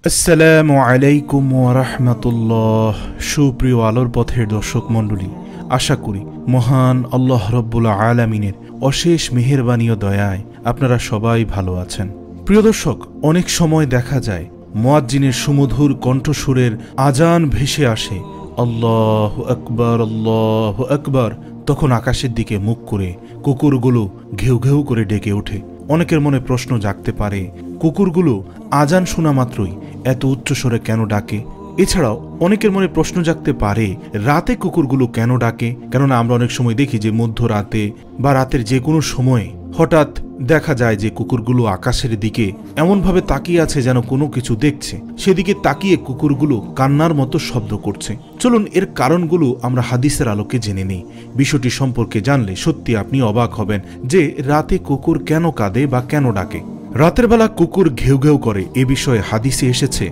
আসসালামু আলাইকুম ওয়া রাহমাতুল্লাহ। সুপ্রিয় আলোর পথের দর্শক মণ্ডলী, আশা করি মহান আল্লাহ রব্বুল আলামিনের অশেষ মেহেরবানি ও দয়ায় আপনারা সবাই ভালো আছেন। প্রিয় দর্শক, অনেক সময় দেখা যায় মুয়াজ্জিনের সুমধুর কণ্ঠস্বরের আজান ভেসে আসে, আল্লাহু আকবার আল্লাহু আকবার। তখন আকাশের দিকে মুখ করে কুকুরগুলো ঘেউ ঘেউ করে ডেকে ওঠে। অনেকের মনে প্রশ্ন জাগতে পারে, কুকুরগুলো আজান শোনা মাত্রই এত উচ্চস্বরে কেন ডাকে? এছাড়াও অনেকের মনে প্রশ্ন জাগতে পারে, রাতে কুকুরগুলো কেন ডাকে? কেননা আমরা অনেক সময় দেখি যে মধ্যরাতে বা রাতের যে কোনো সময়ে হঠাৎ দেখা যায় যে কুকুরগুলো আকাশের দিকে এমনভাবে তাকিয়ে আছে যেন কোনো কিছু দেখছে। সেদিকে তাকিয়ে কুকুরগুলো কান্নার মতো শব্দ করছে। চলুন এর কারণগুলো আমরা হাদিসের আলোকে জেনে নিই। বিষয়টি সম্পর্কে জানলে সত্যি আপনি অবাক হবেন যে রাতে কুকুর কেন কাঁদে বা কেন ডাকে। রাতের বেলা কুকুর ঘেউ ঘেউ করে এ বিষয়ে হাদিসে এসেছে।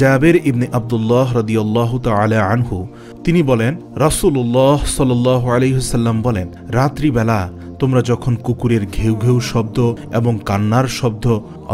জাবের ইবনে আব্দুল্লাহ রাদিয়াল্লাহু তাআলা আনহু তিনি বলেন, রাসূলুল্লাহ সাল্লাল্লাহু আলাইহি ওয়াসাল্লাম বলেন, রাত্রিবেলা তোমরা যখন কুকুরের ঘেউ ঘেউ শব্দ এবং কান্নার শব্দ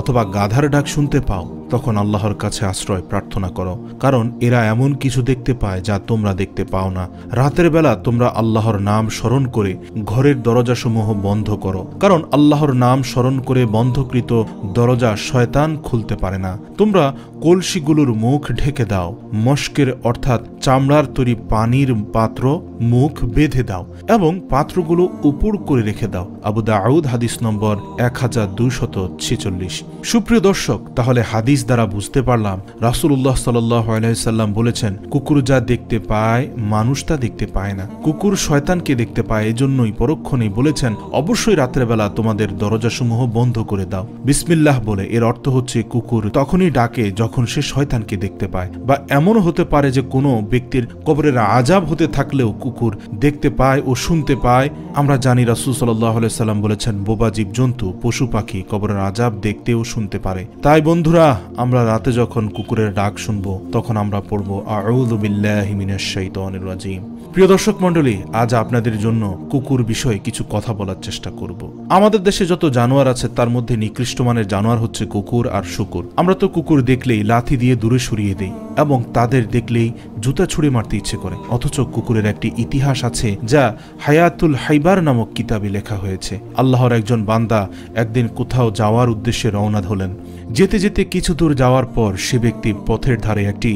অথবা গাধার ডাক শুনতে পাও, তখন আল্লাহর কাছে আশ্রয় প্রার্থনা করো, কারণ এরা এমন কিছু দেখতে পায় যা তোমরা দেখতে পাও না। রাতের বেলা তোমরা আল্লাহর নাম স্মরণ করে ঘরের দরজাসমূহ বন্ধ করো, কারণ আল্লাহর নাম স্মরণ করে বন্ধকৃত দরজা শয়তান খুলতে পারে না। তোমরা কলসিগুলোর মুখ ঢেকে দাও, মস্কের অর্থাৎ চামড়ার তৈরি পানির পাত্র মুখ বেঁধে দাও এবং পাত্রগুলো উপর করে রেখে দাও। আবু দাউদ হাদিস নম্বর 1246। সুপ্রিয় দর্শক, তাহলে হাদিস দ্বারা বুঝতে পারলাম রাসূলুল্লাহ সাল্লাল্লাহু আলাইহি ওয়াসাল্লাম বলেছেন, কুকুর যা দেখতে পায় মানুষ তা দেখতে পায় না। কুকুর শয়তানকে দেখতে পায়, এজন্যই পরক্ষণেই বলেছেন অবশ্যই রাতের বেলা তোমাদের দরজাসমূহ বন্ধ করে দাও বিসমিল্লাহ বলে। এর অর্থ হচ্ছে কুকুর তখনই ডাকে যখন সে শয়তানকে দেখতে পায়। বা এমনও হতে পারে যে কোনো ব্যক্তির কবরের আযাব হতে থাকলেও কুকুর দেখতে পায় ও শুনতে পায়। আমরা জানি রাসূল সাল্লাল্লাহু আলাইহি ওয়াসাল্লাম বলেছেন, বোবা জীবজন্তু পশু পাখি কবরের আযাব দেখতে ও শুনতে পারে। তাই বন্ধুরা, আমরা রাতে যখন কুকুরের ডাক শুনবো তখন আমরা পড়ব আউযু বিল্লাহি মিনাশ শাইতানির রাজিম। প্রিয় দর্শক মণ্ডলী, আজ আপনাদের জন্য কুকুর বিষয়ে কিছু কথা বলার চেষ্টা করব। আমাদের দেশে যত জানোয়ার আছে তার মধ্যে নিকৃষ্ট মানের জানোয়ার হচ্ছে কুকুর আর শূকর। আমরা তো কুকুর দেখলেই লাথি দিয়ে দূরে সরিয়ে দেই এবং তাদের দেখলেই জুতা ছুঁড়ে মারতে ইচ্ছে করে। অথচ কুকুরের একটি ইতিহাস আছে যা হায়াতুল হাইবার নামক কিতাবে লেখা হয়েছে। আল্লাহর একজন বান্দা একদিন কোথাও যাওয়ার উদ্দেশ্যে রওনা হলেন। যেতে যেতে কিছু দূর যাওয়ার পর সে ব্যক্তি পথের ধারে একটি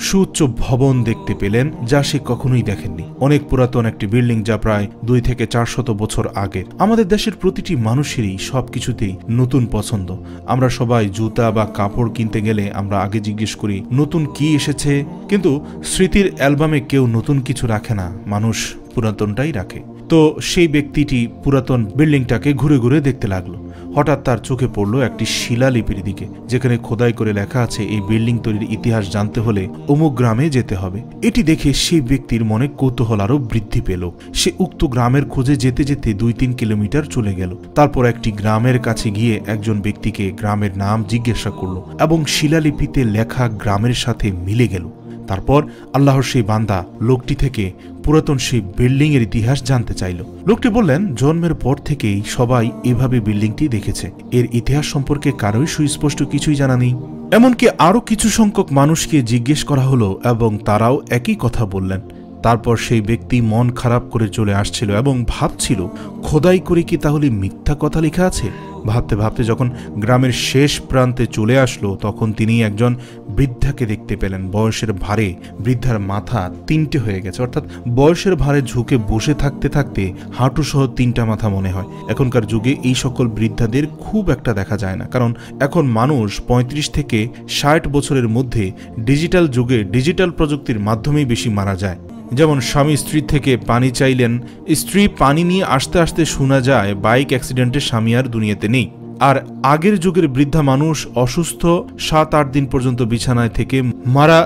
সুউচ্চ ভবন দেখতে পেলেন যা সে কখনোই দেখেননি। অনেক পুরাতন একটি বিল্ডিং, যা প্রায় 2 থেকে 400 বছর আগের। আমাদের দেশের প্রতিটি মানুষেরই সবকিছুতেই নতুন পছন্দ। আমরা সবাই জুতা বা কাপড় কিনতে গেলে আমরা আগে জিজ্ঞেস করি নতুন কি এসেছে, কিন্তু স্মৃতির অ্যালবামে কেউ নতুন কিছু রাখে না, মানুষ পুরাতনটাই রাখে। তো সেই ব্যক্তিটি পুরাতন বিল্ডিংটাকে ঘুরে ঘুরে দেখতে লাগলো। হঠাৎ তার চোখে পড়ল একটি শিলালিপির দিকে, যেখানে খোদাই করে লেখা আছে, এই বিল্ডিং তৈরির ইতিহাস জানতে হলে অমুক গ্রামে যেতে হবে। এটি দেখে সেই ব্যক্তির মনে কৌতূহল আরো বৃদ্ধি পেল। সে উক্ত গ্রামের খোঁজে যেতে যেতে 2-3 কিলোমিটার চলে গেল। তারপর একটি গ্রামের কাছে গিয়ে একজন ব্যক্তিকে গ্রামের নাম জিজ্ঞাসা করলো এবং শিলালিপিতে লেখা গ্রামের সাথে মিলে গেল। তারপর আল্লাহর সেই বান্দা লোকটি থেকে পুরাতন সেই বিল্ডিং এর ইতিহাস জানতে চাইল। লোকটি বললেন, জন্মের পর থেকেই সবাই এভাবে বিল্ডিংটি দেখেছে, এর ইতিহাস সম্পর্কে কারোই সুস্পষ্ট কিছুই জানা নেই। এমনকি আরো কিছু সংখ্যক মানুষকে জিজ্ঞেস করা হলো এবং তারাও একই কথা বললেন। তারপর সেই ব্যক্তি মন খারাপ করে চলে আসছিল এবং ভাবছিল, খোদাই করে কি তাহলে মিথ্যা কথা লেখা আছে? ভাবতে ভাবতে যখন গ্রামের শেষ প্রান্তে চলে আসলো, তখন তিনি একজন বৃদ্ধাকে দেখতে পেলেন। বয়সের ভারে বৃদ্ধার মাথা 3টে হয়ে গেছে, অর্থাৎ বয়সের ভারে ঝুঁকে বসে থাকতে থাকতে হাঁটু সহ 3টা মাথা মনে হয়। এখনকার যুগে এই সকল বৃদ্ধাদের খুব একটা দেখা যায় না, কারণ এখন মানুষ 35 থেকে 60 বছরের মধ্যে ডিজিটাল যুগে ডিজিটাল প্রযুক্তির মাধ্যমেই বেশি মারা যায়। যেমন স্বামী স্ত্রীর থেকে পানি চাইলেন, স্ত্রী পানি নিয়ে আসতে আসতে শোনা যায় বাইক অ্যাক্সিডেন্টে স্বামী আর দুনিয়াতে নেই। আর আগের যুগের বৃদ্ধা মানুষ অসুস্থ 7-8 দিন পর্যন্ত বিছানায় থেকে মারা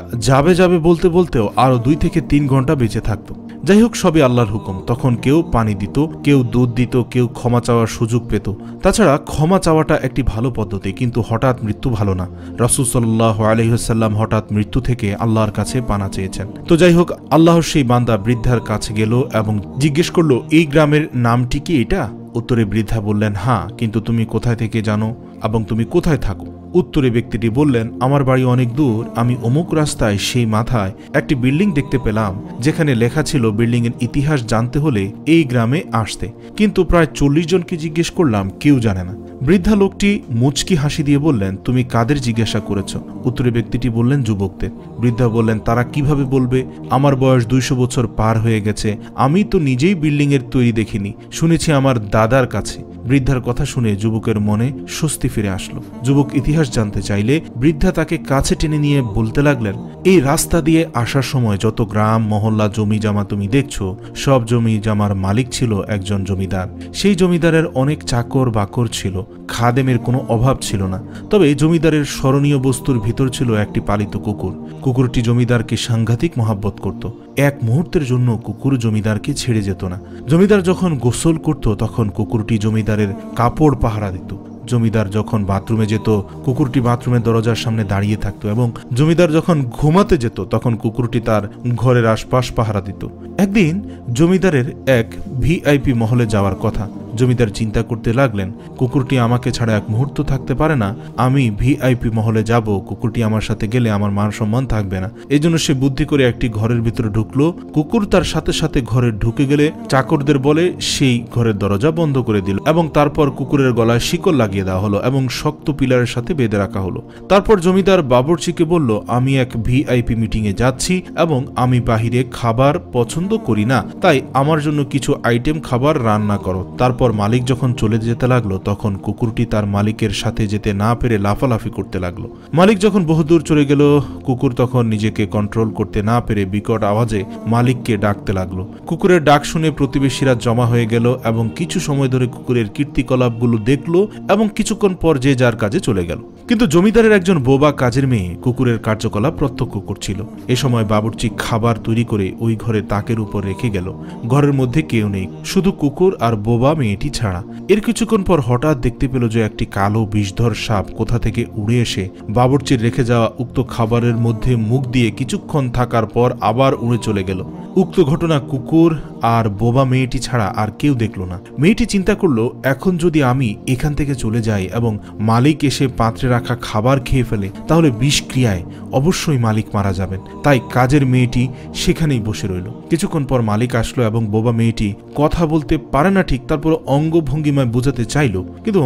যাবে বলতে বলতেও আরো 2 থেকে 3 ঘন্টা বেঁচে থাকতো। যাই হোক, সবই আল্লাহর হুকুম। তখন কেউ পানি দিত, কেউ দুধ দিত, কেউ ক্ষমা চাওয়ার সুযোগ পেত। তাছাড়া ক্ষমা চাওয়াটা একটি ভালো পদ্ধতি, কিন্তু হঠাৎ মৃত্যু ভালো না। রাসূল সাল্লাল্লাহু আলাইহি ওয়াসাল্লাম হঠাৎ মৃত্যু থেকে আল্লাহর কাছে পানা চেয়েছেন। তো যাই হোক, আল্লাহর সেই বান্দা বৃদ্ধার কাছে গেল এবং জিজ্ঞেস করলো, এই গ্রামের নামটি কি এটা? উত্তরে বৃদ্ধা বললেন, হ্যাঁ, কিন্তু তুমি কোথায় থেকে জানো? এবং তুমি কোথায় থাকো? উত্তরে ব্যক্তিটি বললেন, আমার বাড়ি অনেক দূর, আমি অমুক রাস্তায় সেই মাথায় একটি বিল্ডিং দেখতে পেলাম যেখানে লেখা ছিল বিল্ডিংয়ের ইতিহাস জানতে হলে এই গ্রামে আসতে, কিন্তু প্রায় 40 জনকে জিজ্ঞেস করলাম, কেউ জানে না। বৃদ্ধা লোকটি মুচকি হাসি দিয়ে বললেন, তুমি কাদের জিজ্ঞাসা করেছ? উত্তরে ব্যক্তিটি বললেন, যুবকদের। বৃদ্ধা বললেন, তারা কিভাবে বলবে? আমার বয়স 200 বছর পার হয়ে গেছে, আমি তো নিজেই বিল্ডিংয়ের তৈরি দেখিনি, শুনেছি আমার দাদার কাছে। বৃদ্ধার কথা শুনে যুবকের মনে স্বস্তি ফিরে আসলো। যুবক ইতিহাস জানতে চাইলে বৃদ্ধা তাকে কাছে টেনে নিয়ে বলতে লাগলেন, এই রাস্তা দিয়ে আসার সময় যত গ্রাম মহল্লা জমি জামা তুমি দেখছো, সব জমি জামার মালিক ছিল একজন জমিদার। সেই জমিদারের অনেক চাকর বাকর ছিল, খাদেমের কোনো অভাব ছিল না। তবে জমিদারের স্মরণীয় বস্তুর ভিতর ছিল একটি পালিত কুকুর। কুকুরটি জমিদারকে সাংঘাতিক মহাব্বত করত। এক মুহূর্তের জন্য কুকুর জমিদারকে ছেড়ে যেত না। জমিদার যখন গোসল করত তখন কুকুরটি জমিদারের কাপড় পাহারা দিত। জমিদার যখন বাথরুমে যেত কুকুরটি বাথরুমের দরজার সামনে দাঁড়িয়ে থাকতো, এবং জমিদার যখন ঘুমাতে যেত তখন কুকুরটি তার ঘরের আশপাশ পাহারা দিত। একদিন জমিদারের এক ভিআইপি মহলে যাওয়ার কথা। জমিদার চিন্তা করতে লাগলেন, কুকুরটি আমাকে ছাড়া এক মুহূর্ত থাকতে পারে না, আমি ভিআইপি মহলে যাব, কুকুরটি আমার সাথে গেলে আমার মান সম্মান থাকবে না। এই জন্য সে বুদ্ধি করে একটি ঘরের ভিতরে ঢুকলো। কুকুর তার সাথে সাথে ঘরে ঢুকে গেলে চাকরদের বলে সেই ঘরের দরজা বন্ধ করে দিল, এবং তারপর কুকুরের গলায় শিকল লাগিয়ে দেওয়া হলো এবং শক্ত পিলারের সাথে বেঁধে রাখা হলো। তারপর জমিদার বাবুর্চিকে বলল, আমি এক ভিআইপি মিটিংয়ে যাচ্ছি এবং আমি বাহিরে খাবার পছন্দ করি না, তাই আমার জন্য কিছু আইটেম খাবার রান্না করো। তারপর মালিক যখন চলে যেতে লাগলো তখন কুকুরটি তার মালিকের সাথে যেতে না পেরে লাফালাফি করতে লাগলো। মালিক যখন বহুদূর চলে গেল, কুকুর তখন নিজেকে কন্ট্রোল করতে না পেরে বিকট আওয়াজে মালিককে ডাকতে লাগলো। কুকুরের ডাক শুনে প্রতিবেশীরা জমা হয়ে গেল এবং কিছু সময় ধরে কুকুরের কীর্তিকলাপগুলো দেখলো এবং কিছুক্ষণ পর যে যার কাজে চলে গেল। কিন্তু জমিদারের একজন বোবা কাজের মেয়ে কুকুরের কার্যকলাপ প্রত্যক্ষ করছিল। এ সময় বাবুর্চি খাবার তৈরি করে ওই ঘরে তাকের উপর রেখে গেল। ঘরের মধ্যে কেউ নেই, শুধু কুকুর আর বোবা মেয়েটি ছাড়া। এর কিছুক্ষণ পর হঠাৎ দেখতে পেল যে একটি কালো বিষধর সাপ কোথা থেকে উড়ে এসে বাবুর্চির রেখে যাওয়া উক্ত খাবারের মধ্যে মুখ দিয়ে কিছুক্ষণ থাকার পর আবার উড়ে চলে গেল। উক্ত ঘটনা কুকুর আর বোবা মেয়েটি ছাড়া আর কেউ দেখল না। মেয়েটি চিন্তা করলো, এখন যদি আমি এখান থেকে চলে যাই এবং মালিক এসে পাত্রে রাখা খাবার খেয়ে ফেলে তাহলে বিষক্রিয়ায় অবশ্যই মালিক মারা যাবেন। তাই কাজের মেয়েটি সেখানেই বসে রইল। কিছুক্ষণ পর মালিক আসলো এবং বোবা মেয়েটি কথা বলতে পারে না ঠিক, তারপর অঙ্গভঙ্গিমায় বোঝাতে চাইল, কিন্তু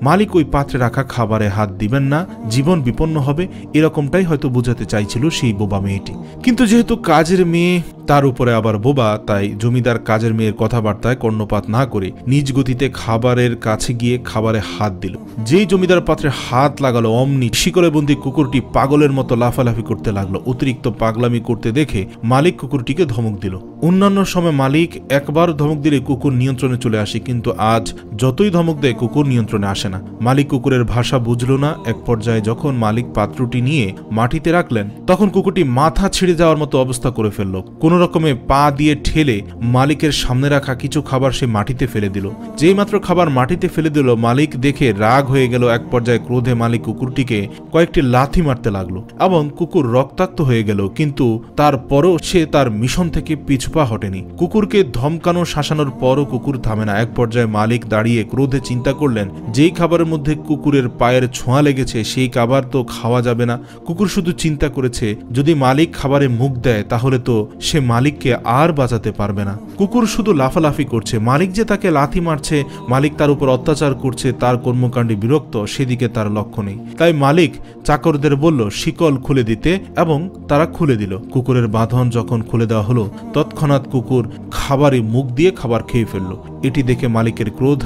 মালিক ওই পাত্রে রাখা খাবারে হাত দিবেন না, জীবন বিপন্ন হবে, এরকমটাই হয়তো বোঝাতে চাইছিল সেই বোবা মেয়েটি। কিন্তু যেহেতু কাজের মেয়ে তার উপরে আবার বোবা, তাই জমিদার কাজের মেয়ের কথাবার্তায় কর্ণপাত না করে নিজ গতিতে খাবারের কাছে গিয়ে খাবারে হাত দিল। যেই জমিদার পাত্রে হাত লাগালো অমনি শিকলে বন্দি কুকুরটি পাগলের মতো লাফালাফি করতে লাগলো। অতিরিক্ত পাগলামি করতে দেখে মালিক কুকুরটিকে ধমক দিল। অন্যান্য সময় মালিক একবার ধমক দিলে কুকুর নিয়ন্ত্রণে চলে আসে, কিন্তু আজ যতই ধমক দেয় কুকুর নিয়ন্ত্রণে আসে না। মালিক কুকুরের ভাষা বুঝলো না। এক পর্যায়ে যখন মালিক পাত্রটি নিয়ে মাটিতে রাখলেন তখন কুকুরটি মাথা ছিঁড়ে যাওয়ার মতো অবস্থা করে ফেলল। কোন রকমে পা দিয়ে ঠেলে মালিকের সামনে রাখা কিছু খাবার সে মাটিতে ফেলে দিল। যেই মাত্র খাবার মাটিতে ফেলে দিল মালিক দেখে রাগ হয়ে গেল। এক পর্যায়ে ক্রোধে মালিক কুকুরটিকে কয়েকটি লাথি মারতে লাগলো এবং কুকুর রক্তাক্ত হয়ে গেল, কিন্তু তারপরও সে তার মিশন থেকে পিছপা হটেনি। কুকুরকে ধমকানো শাসানোর পরও কুকুর থামে না। এক পর্যায়ে মালিক দাঁড়িয়ে ক্রোধে চিন্তা করলেন, যেই খাবারের মধ্যে কুকুরের পায়ের ছোঁয়া লেগেছে সেই খাবার তো খাওয়া যাবে না। কুকুর শুধু চিন্তা করেছে, যদি মালিক খাবারে মুখ দেয় তাহলে তো সে মালিককে আর বাঁচাতে পারবে না। কুকুর শুধু লাফালাফি করছে, মালিক যে তাকে লাথি মারছে, মালিক তার উপর অত্যাচার করছে, তার কর্মকাণ্ডে বিরক্ত, সেদিকে তার লক্ষ্য নেই। তাই মালিক চাকরদের বলল শিকল খুলে দিতে এবং তারা খুলে দিল। কুকুরের বাঁধন যখন খুলে দেওয়া হলো তৎক্ষণাৎ কুকুর খাবারে মুখ দিয়ে খাবার খেয়ে ফেলল। এটি দেখে মালিকের ক্রোধ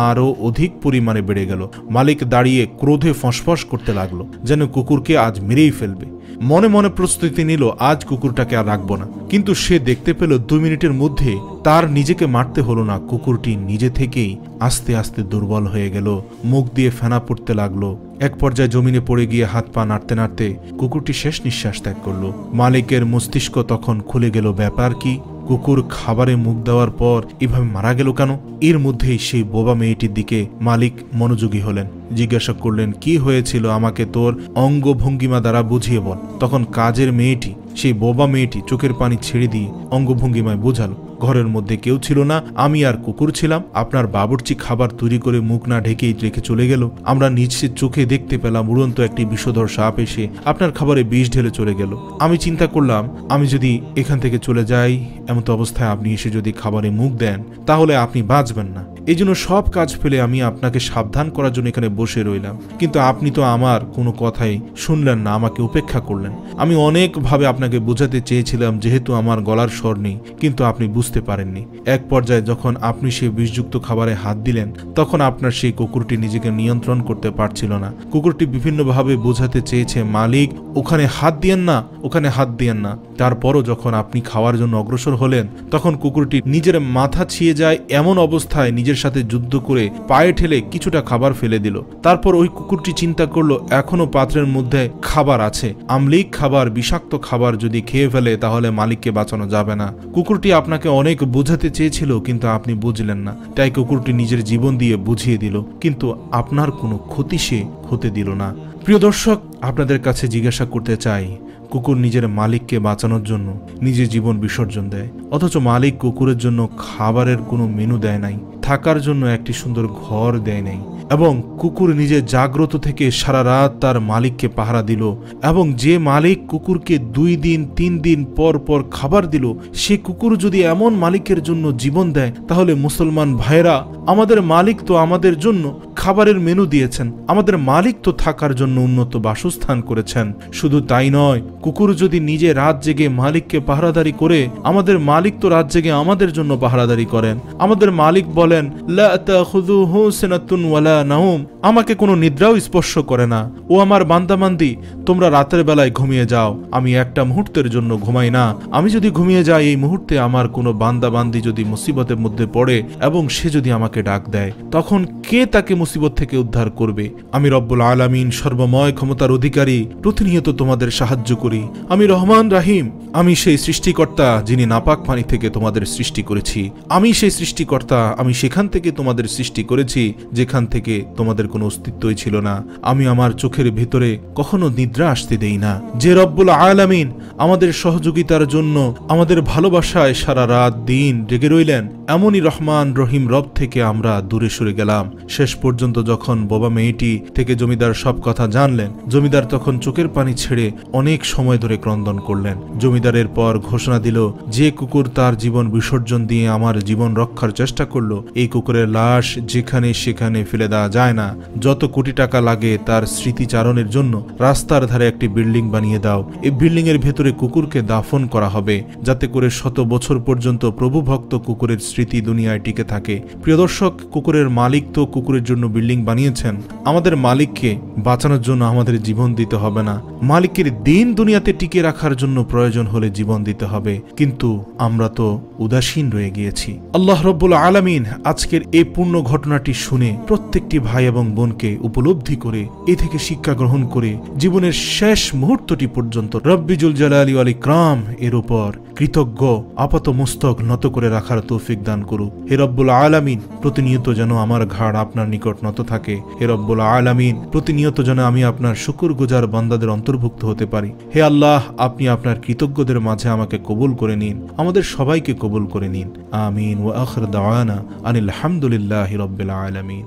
আরও অধিক পরিমাণে বেড়ে গেল। মালিক দাঁড়িয়ে ক্রোধে ফসফস করতে লাগলো যেন কুকুরকে আজ মেরেই ফেলবে। মনে মনে প্রস্তুতি নিল আজ কুকুরটাকে আর রাখবো না। কিন্তু সে দেখতে পেল 2 মিনিটের মধ্যে তার নিজেকে মারতে হলো না, কুকুরটি নিজে থেকেই আস্তে আস্তে দুর্বল হয়ে গেল, মুখ দিয়ে ফেনা পড়তে লাগলো। এক পর্যায়ে জমিনে পড়ে গিয়ে হাত পা নাড়তে নাড়তে কুকুরটি শেষ নিঃশ্বাস ত্যাগ করলো। মালিকের মস্তিষ্ক তখন খুলে গেল, ব্যাপার কি, কুকুর খাবারে মুখ দেওয়ার পর এভাবে মারা গেল কেন? এর মধ্যেই সেই বোবা মেয়েটির দিকে মালিক মনোযোগী হলেন। জিজ্ঞাসা করলেন, কি হয়েছিল আমাকে তোর অঙ্গভঙ্গিমা দ্বারা বুঝিয়ে বল। তখন কাজের মেয়েটি, সেই বোবা মেয়েটি চোখের পানি ছেড়ে দিয়ে অঙ্গভঙ্গিমায় বোঝালো। ঘরের মধ্যে কেউ ছিল না, আমি আর কুকুর ছিলাম। আপনার বাবুর্চি খাবার তৈরি করে মুখ না ঢেকেই রেখে চলে গেল। আমরা নিজের চোখে দেখতে পেলাম উড়ন্ত একটি বিষধর সাপ এসে আপনার খাবারে বিষ ঢেলে চলে গেল। আমি চিন্তা করলাম, আমি যদি এখান থেকে চলে যাই, এমন তো অবস্থায় আপনি এসে যদি খাবারে মুখ দেন তাহলে আপনি বাঁচবেন না। এই জন্য সব কাজ ফেলে আমি আপনাকে সাবধান করার জন্য এখানে বসে রইলাম, কিন্তু আপনি তো আমার কোনো কথাই শুনলেন না, আমাকে উপেক্ষা করলেন। আমি অনেকভাবে আপনাকে বোঝাতে চেয়েছিলাম যেহেতু আমার গলার স্বর নেই, কিন্তু আপনি বুঝতে পারেননি। এক পর্যায়ে যখন আপনি সেই বিষযুক্ত খাবারে হাত দিলেন তখন আপনার সেই কুকুরটি নিজেকে নিয়ন্ত্রণ করতে পারছিল না। কুকুরটি বিভিন্নভাবে বোঝাতে চেয়েছে, মালিক ওখানে হাত দিয়েন না, ওখানে হাত দিয়েন না। তারপরও যখন আপনি খাওয়ার জন্য অগ্রসর হলেন তখন কুকুরটি নিজের মাথা ছিঁড়ে যায় এমন অবস্থায় নিজের সাথে যুদ্ধ করে পায়ে ঠেলে কিছুটা খাবার ফেলে দিল। তারপর ওই কুকুরটি চিন্তা করলো এখনো পাত্রের মধ্যে খাবার আছে, আমলিক খাবার, বিষাক্ত খাবার যদি খেয়ে ফেলে তাহলে মালিককে বাঁচানো যাবে না। কুকুরটি আপনাকে অনেক বোঝাতে চেয়েছিল কিন্তু আপনি বুঝলেন না, তাই কুকুরটি নিজের জীবন দিয়ে বুঝিয়ে দিল, কিন্তু আপনার কোনো ক্ষতি সে হতে দিল না। প্রিয় দর্শক, আপনাদের কাছে জিজ্ঞাসা করতে চাই, কুকুর নিজের মালিককে বাঁচানোর জন্য নিজের জীবন বিসর্জন দেয়, অথচ মালিক কুকুরের জন্য খাবারের কোনো মেনু দেয় নাই, থাকার জন্য একটি সুন্দর ঘর দেয় নাই, এবং কুকুর নিজে জাগ্রত থেকে সারা রাত তার মালিককে পাহারা দিল। এবং যে মালিক কুকুরকে 2 দিন 3 দিন পর পর খাবার দিল, সে কুকুর যদি এমন মালিকের জন্য জীবন দেয়, তাহলে মুসলমান ভাইরা, আমাদের মালিক তো আমাদের জন্য খাবারের মেনু দিয়েছেন, আমাদের মালিক তো থাকার জন্য উন্নত বাসস্থান করেছেন। শুধু তাই নয়, কুকুর যদি নিজে রাত জেগে মালিককে পাহারাদারি করে, আমাদের মালিক তো রাত জেগে আমাদের জন্য পাহারাদারি করেন। আমাদের মালিক বলেন, লা তাখুযুহু সিনাতুন ওয়ালা নাওম, আমাকে কোনো নিদ্রাও স্পর্শ করে না। ও আমার বান্দাবান্দি, তোমরা রাতের বেলায় ঘুমিয়ে যাও, আমি একটা মুহূর্তের জন্য ঘুমাই না। আমি যদি ঘুমিয়ে যাই, এই মুহূর্তে আমার কোনো বান্দাবান্দি যদি মুসিবতের মধ্যে পড়ে এবং সে যদি আমাকে ডাক দেয়, তখন কে তাকে মুসিবত থেকে উদ্ধার করবে? আমি রব্বুল আলামিন, সর্বময় ক্ষমতার অধিকারী, প্রতিনিয়ত তোমাদের সাহায্য করি। আমি রহমান রাহিম, আমি সেই সৃষ্টিকর্তা যিনি নাপাক পানি থেকে তোমাদের সৃষ্টি করেছি। আমি সেই সৃষ্টিকর্তা, আমি সেখান থেকে তোমাদের সৃষ্টি করেছি যেখান থেকে তোমাদের কোনো অস্তিত্বই ছিল না। আমি আমার চোখের ভিতরে কখনো নিদ্রা আসতে দেই না। যে রব্বুল আলামিন আমাদের সহযোগিতার জন্য আমাদের ভালোবাসায় সারা রাত দিন জেগে রইলেন, এমনই রহমান রহিম রব থেকে আমরা দূরে সরে গেলাম। শেষ পর্যন্ত যখন বোবা মেয়েটি থেকে জমিদার সব কথা জানলেন, জমিদার তখন চোখের পানি ছেড়ে অনেক সময় ধরে ক্রন্দন করলেন। জমিদারের পর ঘোষণা দিল, যে কুকুর তার জীবন বিসর্জন দিয়ে আমার জীবন রক্ষার চেষ্টা করলো, এই কুকুরের লাশ যেখানে সেখানে ফেলে দেওয়া যায় না। যত কোটি টাকা লাগে তার স্মৃতিচারণের জন্য রাস্তার ধারে একটি বিল্ডিং বানিয়ে দাও। এই বিল্ডিং এর ভেতরে কুকুরকে দাফন করা হবে, যাতে করে 100 বছর পর্যন্ত প্রভু ভক্ত কুকুরের স্মৃতি দুনিয়ায় টিকে থাকে। প্রিয় দর্শক, কুকুরের মালিক তো কুকুরের জন্য বিল্ডিং বানিয়েছেন, আমাদের মালিককে বাঁচানোর জন্য আমাদের জীবন দিতে হবে না। মালিকের দিন দুনিয়াতে টিকে রাখার জন্য প্রয়োজন হলে জীবন দিতে হবে, কিন্তু আমরা তো উদাসীন রয়ে গিয়েছি। আল্লাহ রব্বুল আলামিন আজকের এই পূর্ণ ঘটনাটি শুনে প্রত্যেকটি ভাই এবং বোনকে উপলব্ধি করে এ থেকে শিক্ষা গ্রহণ করে জীবনের শেষ মুহূর্তটি পর্যন্ত রব্বি জুল জালালি ওয়াল ইকরাম এর উপর কৃতজ্ঞ আপাত মস্তক নত করে রাখার তৌফিক দান করুক। হে রব্বুল আলামিন, প্রতিনিয়ত যেন আমার ঘাড় আপনার নিকট নত থাকে। হে রব্বুল আলামিন, প্রতিনিয়ত যেন আমি আপনার শুকরগুজার বান্দাদের অন্তর্ভুক্ত হতে পারি। হে আল্লাহ, আপনি আপনার কৃতজ্ঞদের মাঝে আমাকে কবুল করে নিন, আমাদের সবাইকে কবুল করে নিন। আমিন। ওয়া আখির দাওয়ানা আনিল হামদুলিল্লাহি রাব্বিল আলামিন।